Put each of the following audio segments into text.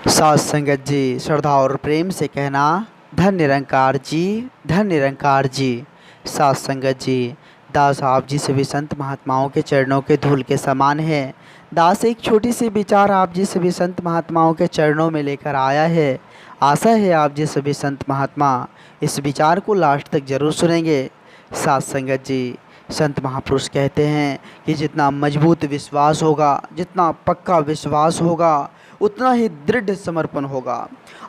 साथ संगत जी श्रद्धा और प्रेम से कहना, धन निरंकार जी, धन निरंकार जी। साथ संगत जी, दास आप जी सभी संत महात्माओं के चरणों के धूल के समान है। दास एक छोटी सी विचार आप जी सभी संत महात्माओं के चरणों में लेकर आया है। आशा है आप जी सभी संत महात्मा इस विचार को लास्ट तक जरूर सुनेंगे। साथ संगत जी, संत महापुरुष कहते हैं कि जितना मजबूत विश्वास होगा, जितना पक्का विश्वास होगा, उतना ही दृढ़ समर्पण होगा।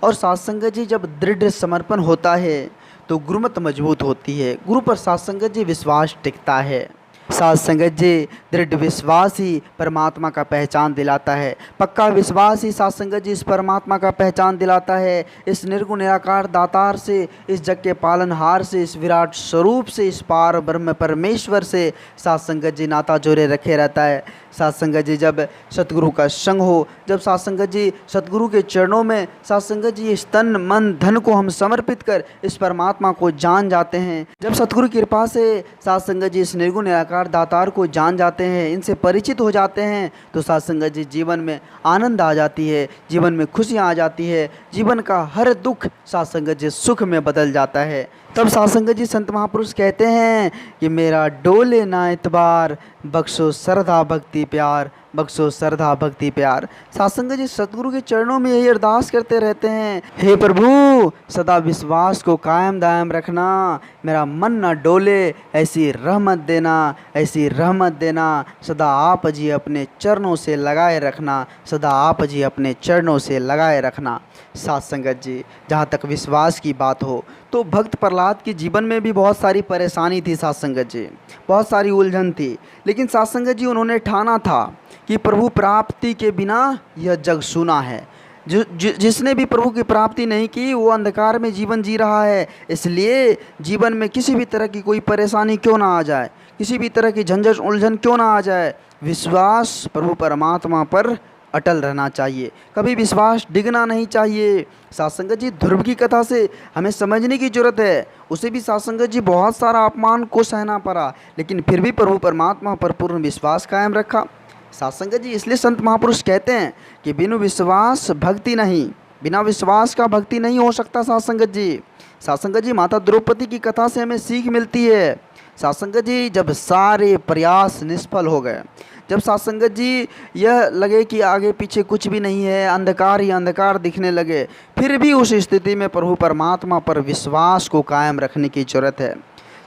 और साथ संगत जी, जब दृढ़ समर्पण होता है तो गुरुमत मजबूत होती है, गुरु पर साथ संगत जी विश्वास टिकता है। साथ संगत जी, दृढ़ विश्वास ही परमात्मा का पहचान दिलाता है। पक्का विश्वास ही साथ संगत जी इस परमात्मा का पहचान दिलाता है। इस निर्गुण निराकार दातार से, इस जग के पालनहार से, इस विराट स्वरूप से, इस पार ब्रह्म परमेश्वर से साथ संगत जी नाता जोड़े रखे रहता है। साथ संगत जी, जब सतगुरु का संग हो, जब साथ संगत जी सतगुरु के चरणों में साथ संगत जी इस तन मन धन को हम समर्पित कर इस परमात्मा को जान जाते हैं, जब सतगुरु की कृपा से साथ संगत जी इस निर्गुण निराकार दातार को जान जाते हैं, इनसे परिचित हो जाते हैं, तो साथ संगत जी जीवन में आनंद आ जाती है, जीवन में खुशियाँ आ जाती है, जीवन का हर दुख साथ संगत जी सुख में बदल जाता है। तब साथ संगत जी संत महापुरुष कहते हैं कि मेरा डोले ना इतबार, बख्शो श्रद्धा भक्ति प्यार, बख्शो श्रद्धा भक्ति प्यार। साथ संगत जी सतगुरु के चरणों में यही अरदास करते रहते हैं, हे प्रभु सदा विश्वास को कायम दायम रखना, मेरा मन ना डोले, ऐसी रहमत देना, ऐसी रहमत देना, सदा आप जी अपने चरणों से लगाए रखना, सदा आप जी अपने चरणों से लगाए रखना। साथ संगत जी, जहाँ तक विश्वास की बात हो तो भक्त प्रहलाद के जीवन में भी बहुत सारी परेशानी थी साथ संगत जी, बहुत सारी उलझन थी, लेकिन साथ संगत जी उन्होंने ठाना था कि प्रभु प्राप्ति के बिना यह जग सूना है। जिसने भी प्रभु की प्राप्ति नहीं की वो अंधकार में जीवन जी रहा है। इसलिए जीवन में किसी भी तरह की कोई परेशानी क्यों ना आ जाए, किसी भी तरह की झंझट उलझन क्यों ना आ जाए, विश्वास प्रभु परमात्मा पर अटल रहना चाहिए, कभी विश्वास डिगना नहीं चाहिए। साथ संगत जी, ध्रुव की कथा से हमें समझने की जरूरत है, उसे भी साथ संगत जी बहुत सारा अपमान को सहना पड़ा, लेकिन फिर भी प्रभु परमात्मा पर पूर्ण विश्वास कायम रखा। साथ संगत जी, इसलिए संत महापुरुष कहते हैं कि बिनु विश्वास भक्ति नहीं, बिना विश्वास का भक्ति नहीं हो सकता। साथ संगत जी, साथ संगत जी, माता द्रौपदी की कथा से हमें सीख मिलती है। साथ संगत जी, जब सारे प्रयास निष्फल हो गए, जब साथ संगत जी यह लगे कि आगे पीछे कुछ भी नहीं है, अंधकार ही अंधकार दिखने लगे, फिर भी उस स्थिति में प्रभु परमात्मा पर विश्वास को कायम रखने की जरूरत है।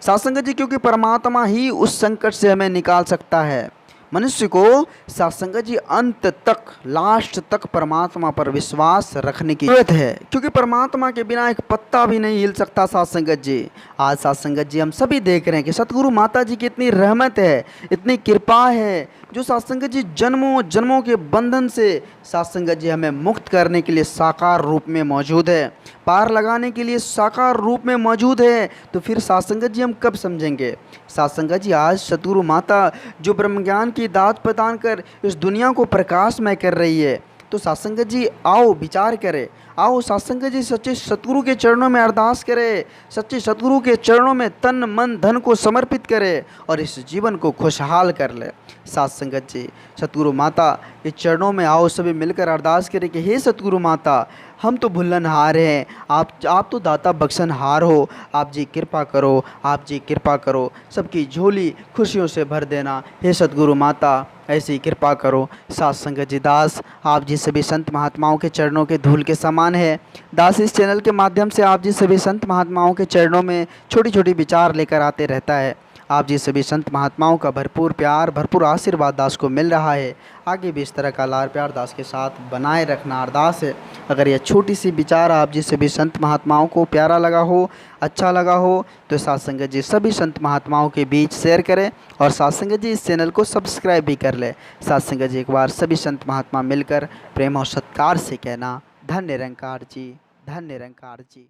साथ संगत जी, क्योंकि परमात्मा ही उस संकट से हमें निकाल सकता है। मनुष्य को साथ संगत जी अंत तक, लास्ट तक परमात्मा पर विश्वास रखने की जरूरत है, क्योंकि परमात्मा के बिना एक पत्ता भी नहीं हिल सकता। साथ संगत जी, आज साथ संगत जी हम सभी देख रहे हैं कि सतगुरु माता जी की इतनी रहमत है, इतनी कृपा है, जो साथ संगत जी जन्मों जन्मों के बंधन से साथ संगत जी हमें मुक्त करने के लिए साकार रूप में मौजूद है, पार लगाने के लिए साकार रूप में मौजूद है। तो फिर साथ संगत जी हम कब समझेंगे? साथ संगत जी, आज सतगुरु माता जो ब्रह्म ज्ञान की दात प्रदान कर इस दुनिया को प्रकाशमय कर रही है, तो साथ संगत जी आओ विचार करें, आओ साथ संगत जी सच्चे सतगुरु के चरणों में अरदास करें, सच्चे सतगुरु के चरणों में तन मन धन को समर्पित करें और इस जीवन को खुशहाल कर ले। साथ संगत जी, सतगुरु माता के चरणों में आओ सभी मिलकर अरदास करें कि हे सतगुरु माता, हम तो भुल्लनहार हैं, आप तो दाता बख्शनहार हो, आप जी कृपा करो, आप जी कृपा करो, सबकी झोली खुशियों से भर देना। हे सतगुरु माता, ऐसी कृपा करो। साथ संगत जी, दास आप जी सभी संत महात्माओं के चरणों के धूल के समान है। दास इस चैनल के माध्यम से आप जी सभी संत महात्माओं के चरणों में छोटी छोटी विचार लेकर आते रहता है। आप जी सभी संत महात्माओं का भरपूर प्यार, भरपूर आशीर्वाद दास को मिल रहा है। आगे भी इस तरह का लाड़ प्यार दास के साथ बनाए रखना अरदास है। अगर यह छोटी सी विचार आप जी सभी संत महात्माओं को प्यारा लगा हो, अच्छा लगा हो, तो साथ संगत जी सभी संत महात्माओं के बीच शेयर करें और साथ संगत जी इस चैनल को सब्सक्राइब भी कर ले। साथ संगत जी, एक बार सभी संत महात्मा मिलकर प्रेम और सत्कार से कहना, धन निरंकार जी, धन निरंकार जी।